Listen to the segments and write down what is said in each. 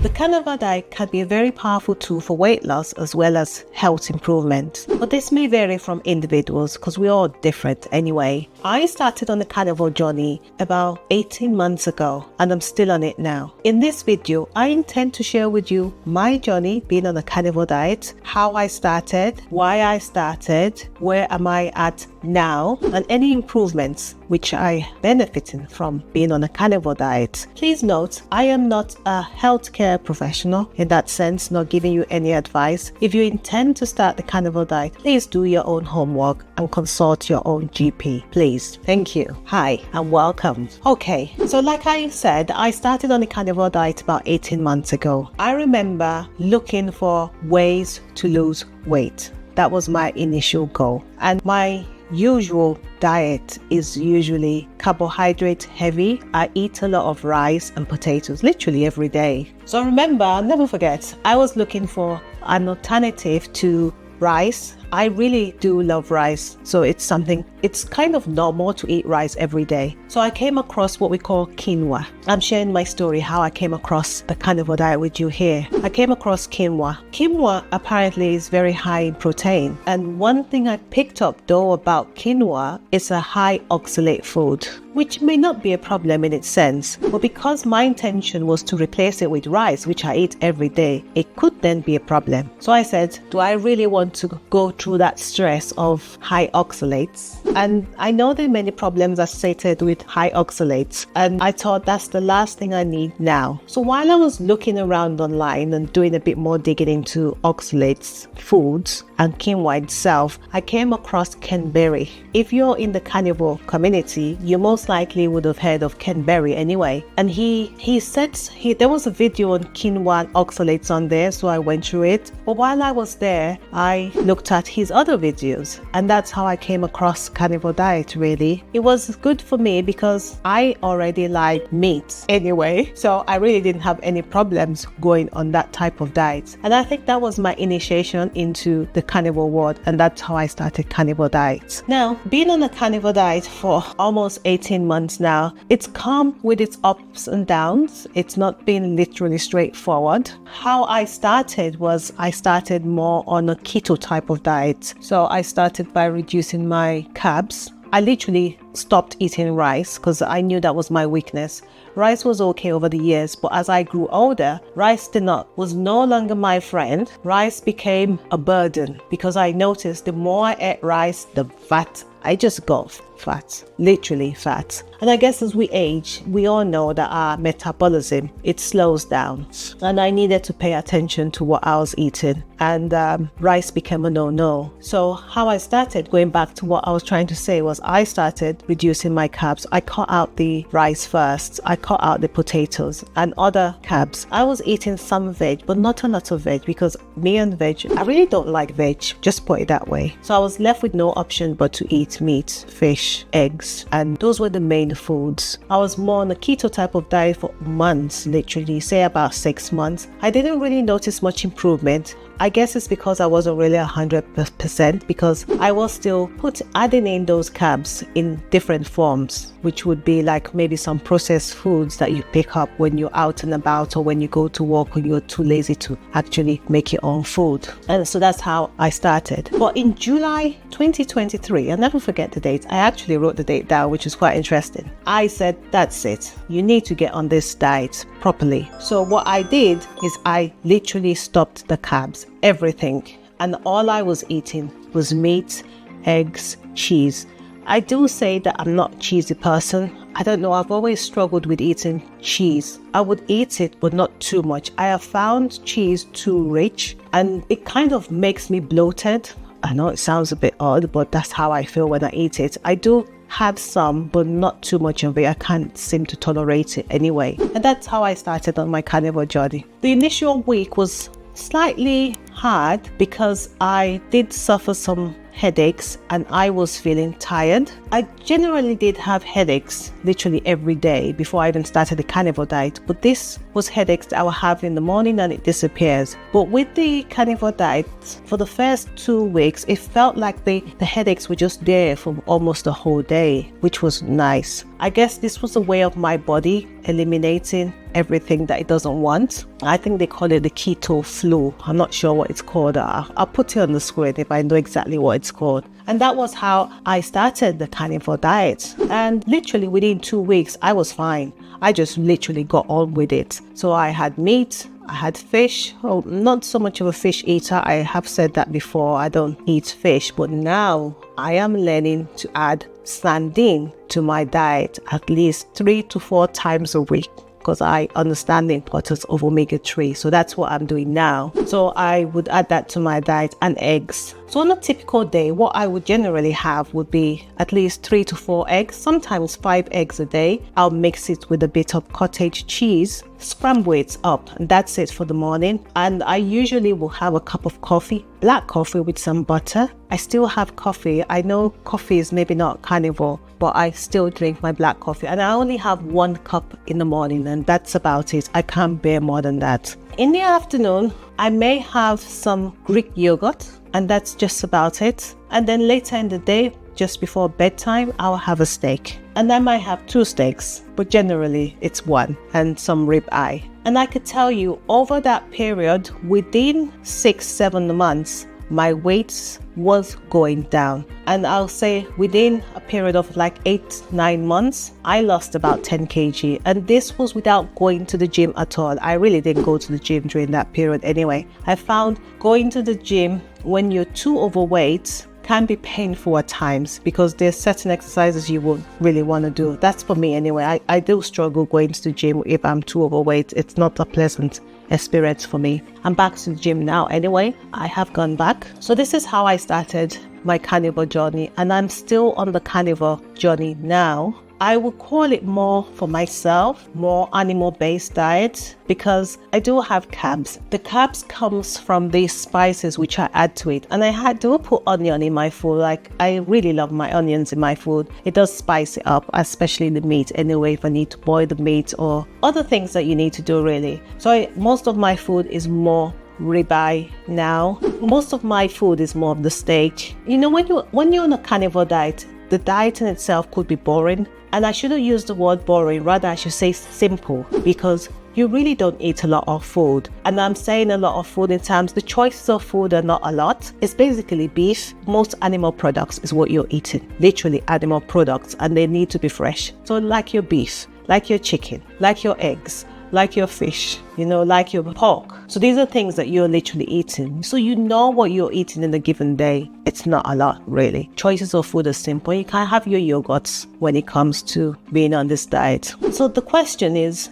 The carnivore diet can be a very powerful tool for weight loss as well as health improvement, but this may vary from individuals because we're all different anyway. I started on the carnivore journey about 18 months ago and I'm still on it now. In this video, I intend to share with you my journey being on a carnivore diet, how I started, why I started, where am I at now, and any improvements which I benefiting from being on a carnivore diet. Please note, I am not a healthcare professional in that sense, not giving you any advice. If you intend to start the carnivore diet, please do your own homework and consult your own GP, please. Thank you. Hi and welcome. Okay, so like I said, I started on the carnivore diet about 18 months ago. I remember looking for ways to lose weight. That was my initial goal, and my usual diet is usually carbohydrate heavy. I eat a lot of rice and potatoes literally every day. So remember, I'll never forget, I was looking for an alternative to rice. I really do love rice, so it's kind of normal to eat rice every day. So I came across what we call quinoa. I'm sharing my story how I came across the carnivore diet with you here. I came across quinoa. Quinoa apparently is very high in protein, and one thing I picked up though about quinoa is a high oxalate food, which may not be a problem in its sense, but because my intention was to replace it with rice, which I eat every day, it could then be a problem. So I said, do I really want to go through that stress of high oxalates? And I know there are many problems associated with high oxalates, and I thought that's the last thing I need now. So while I was looking around online and doing a bit more digging into oxalates foods and quinoa itself, I came across Ken Berry. If you're in the carnivore community, you most likely would have heard of Ken Berry anyway. And he said there was a video on quinoa and oxalates on there, so I went through it. But while I was there, I looked at his other videos, and that's how I came across carnivore diet. Really, it was good for me because I already like meat anyway, so I really didn't have any problems going on that type of diet. And I think that was my initiation into the carnivore world, and that's how I started carnivore diet. Now, being on a carnivore diet for almost 18 months now, it's come with its ups and downs. It's not been literally straightforward. How I started was I started more on a keto type of diet. So I started by reducing my carbs. I literally stopped eating rice because I knew that was my weakness. Rice was okay over the years, but as I grew older, rice was no longer my friend. Rice became a burden because I noticed the more I ate rice, the fat I just got fat, literally fat. And I guess as we age, we all know that our metabolism, it slows down. And I needed to pay attention to what I was eating. And rice became a no-no. So how I started, going back to what I was trying to say, was I started reducing my carbs. I cut out the rice first. I cut out the potatoes and other carbs. I was eating some veg, but not a lot of veg, because me and veg, I really don't like veg, just put it that way. So I was left with no option but to eat meat, fish, eggs, and those were the main foods. I was more on a keto type of diet for months, literally say about 6 months. I didn't really notice much improvement. I guess it's because I wasn't really 100%, because I was still adding in those carbs in different forms, which would be like maybe some processed foods that you pick up when you're out and about, or when you go to work when you're too lazy to actually make your own food. And so that's how I started. But in July 2023, I'll never forget the date. I actually wrote the date down, which is quite interesting. I said, that's it. You need to get on this diet properly. So what I did is I literally stopped the carbs, everything, and all I was eating was meat, eggs, cheese. I do say that I'm not a cheesy person. I don't know, I've always struggled with eating cheese. I would eat it, but not too much. I have found cheese too rich and it kind of makes me bloated. I know it sounds a bit odd, but that's how I feel when I eat it. I do have some, but not too much of it. I can't seem to tolerate it anyway. And that's how I started on my carnivore journey. The initial week was slightly hard because I did suffer some headaches and I was feeling tired. I generally did have headaches literally every day before I even started the carnivore diet, but this was headaches that I would have in the morning and it disappears. But with the carnivore diet, for the first 2 weeks, it felt like the headaches were just there for almost the whole day, which was nice. I guess this was a way of my body eliminating everything that it doesn't want. I think they call it the keto flu. I'm not sure what it's called. I'll put it on the screen if I know exactly what it's called. And that was how I started the carnivore diet. And literally within 2 weeks, I was fine. I just literally got on with it. So I had meat, I had fish. Oh, not so much of a fish eater. I have said that before. I don't eat fish, but now I am learning to add sardine to my diet at least 3 to 4 times a week, because I understand the importance of omega-3. So that's what I'm doing now. So I would add that to my diet, and eggs. So on a typical day, what I would generally have would be at least 3 to 4 eggs, sometimes 5 eggs a day. I'll mix it with a bit of cottage cheese, scramble it up, and that's it for the morning. And I usually will have a cup of coffee, black coffee with some butter. I still have coffee. I know coffee is maybe not carnivore, but I still drink my black coffee. And I only have 1 cup in the morning, and that's about it. I can't bear more than that. In the afternoon, I may have some Greek yogurt, and that's just about it. And then later in the day, just before bedtime, I'll have a steak. And I might have 2 steaks, but generally it's 1, and some rib eye. And I could tell you, over that period, within 6-7 months, my weight was going down. And I'll say within a period of like 8-9 months, I lost about 10 kg. And this was without going to the gym at all. I really didn't go to the gym during that period anyway. I found going to the gym when you're too overweight can be painful at times, because there's certain exercises you won't really want to do. That's for me anyway. I do struggle going to the gym if I'm too overweight. It's not a pleasant experience for me. I'm back to the gym now anyway. I have gone back. So this is how I started my carnivore journey, and I'm still on the carnivore journey now. I would call it more for myself, more animal-based diet, because I do have carbs. The carbs comes from these spices which I add to it. And I do put onion in my food. Like, I really love my onions in my food. It does spice it up, especially the meat anyway, if I need to boil the meat or other things that you need to do really. So most of my food is more ribeye now. Most of my food is more of the steak. You know, when you're on a carnivore diet, the diet in itself could be boring. And I shouldn't use the word boring, rather I should say simple, because you really don't eat a lot of food. And I'm saying a lot of food in terms, the choices of food are not a lot. It's basically beef. Most animal products is what you're eating, literally animal products, and they need to be fresh. So like your beef, like your chicken, like your eggs, like your fish, like your pork. So these are things that you're literally eating. So you know what you're eating in a given day. It's not a lot, really. Choices of food are simple. You can have your yogurts when it comes to being on this diet. So the question is,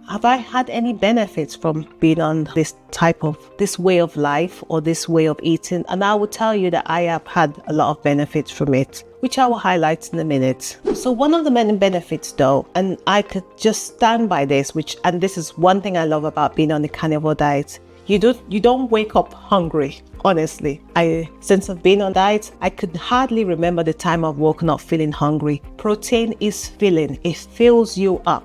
have I had any benefits from being on this way of life or this way of eating? And I will tell you that I have had a lot of benefits from it, which I will highlight in a minute. So one of the many benefits though, and I could just stand by this, and this is one thing I love about being on the carnivore diet, you don't wake up hungry. Honestly, since I've been on diet, I could hardly remember the time I've woken up feeling hungry. Protein is filling. It fills you up.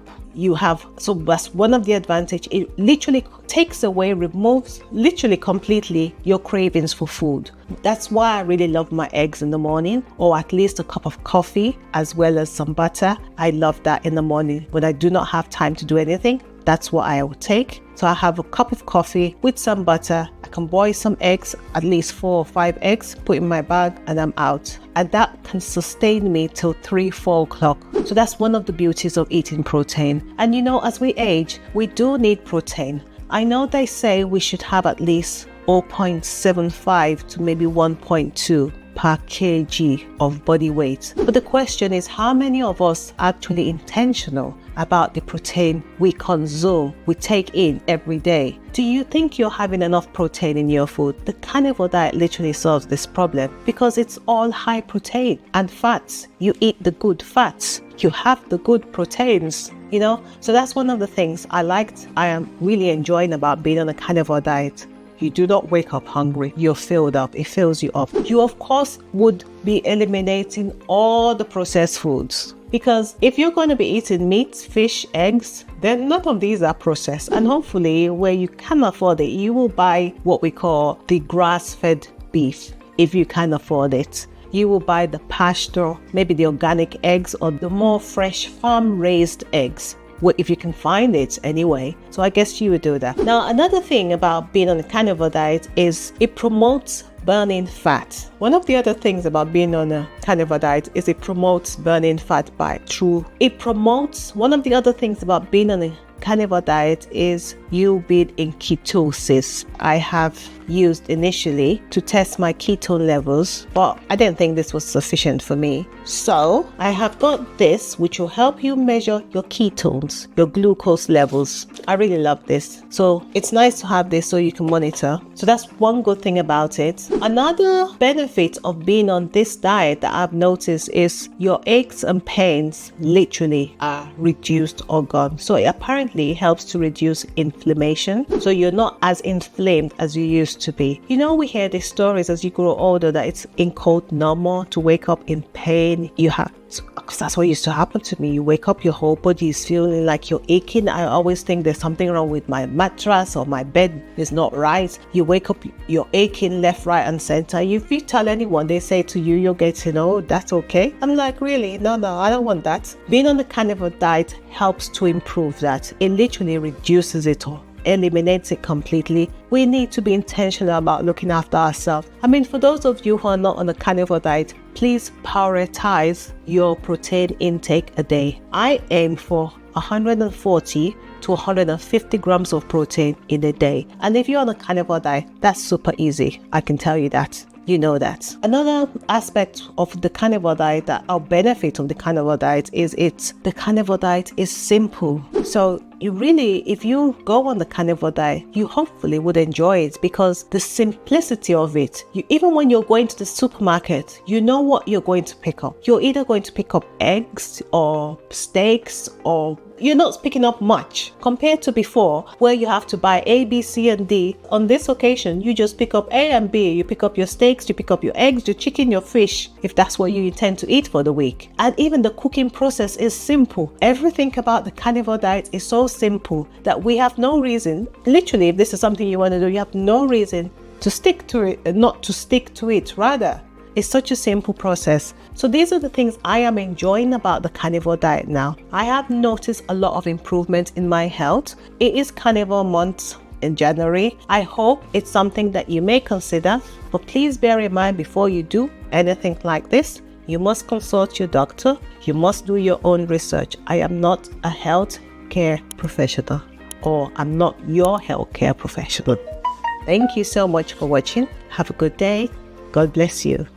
So that's one of the advantage. It literally takes away, removes literally completely your cravings for food. That's why I really love my eggs in the morning, or at least a cup of coffee as well as some butter. I love that in the morning when I do not have time to do anything. That's what I would take. So I have a cup of coffee with some butter. I can boil some eggs, at least 4 or 5 eggs, put in my bag, and I'm out. And that can sustain me till 3-4 o'clock. So that's one of the beauties of eating protein. And as we age, we do need protein. I know they say we should have at least 0.75 to maybe 1.2 per kg of body weight. But the question is, how many of us are actually intentional about the protein we consume, we take in every day? Do you think you're having enough protein in your food? The carnivore diet literally solves this problem, because it's all high protein and fats. You eat the good fats, you have the good proteins, So that's one of the things I am really enjoying about being on a carnivore diet. You do not wake up hungry. You're filled up. It fills you up. You, of course, would be eliminating all the processed foods. Because if you're going to be eating meat, fish, eggs, then none of these are processed. And hopefully where you can afford it, you will buy what we call the grass-fed beef. If you can afford it, you will buy the pasture, maybe the organic eggs, or the more fresh farm-raised eggs, if you can find it anyway. So I guess you would do that. Now, another thing about being on a carnivore diet is it promotes burning fat. One of the other things about being on a carnivore diet is it promotes burning fat one of the other things about being on a carnivore diet is you being in ketosis. I have used initially to test my ketone levels, but I didn't think this was sufficient for me. So I have got this, which will help you measure your ketones, your glucose levels. I really love this. So it's nice to have this so you can monitor. So that's one good thing about it. Another benefit of being on this diet that I've noticed is your aches and pains literally are reduced or gone. So it apparently helps to reduce inflammation. So you're not as inflamed as you used to be. You know, we hear these stories as you grow older that it's in quote normal to wake up in pain. Because that's what used to happen to me. You wake up, your whole body is feeling like you're aching. I always think there's something wrong with my mattress or my bed is not right. You wake up, you're aching left, right, and center. If you tell anyone, they say to you, you're getting old, that's okay. I'm like, really? No, I don't want that. Being on the carnivore diet helps to improve that. It literally reduces it all, eliminates it completely. We need to be intentional about looking after ourselves. I mean, for those of you who are not on a carnivore diet, please prioritize your protein intake a day. I aim for 140 to 150 grams of protein in a day. And if you're on a carnivore diet, that's super easy. I can tell you that. You know that. Another aspect of the carnivore diet that I'll benefit of the carnivore diet is the carnivore diet is simple. So if you go on the carnivore diet, you hopefully would enjoy it because the simplicity of it, even when you're going to the supermarket, you know what you're going to pick up. You're either going to pick up eggs or steaks, or you're not picking up much compared to before where you have to buy A, B, C, and D. On this occasion, you just pick up A and B. You pick up your steaks, you pick up your eggs, your chicken, your fish, if that's what you intend to eat for the week. And even the cooking process is simple. Everything about the carnivore diet is so simple that we have no reason, literally, if this is something you want to do, you have no reason to stick to it, not to stick to it. Rather, it's such a simple process. So these are the things I am enjoying about the carnivore diet now. I have noticed a lot of improvement in my health. It is carnivore month in January. I hope it's something that you may consider, but please bear in mind before you do anything like this, you must consult your doctor. You must do your own research. I am not a health care professional, or I'm not your healthcare professional. Thank you so much for watching. Have a good day. God bless you.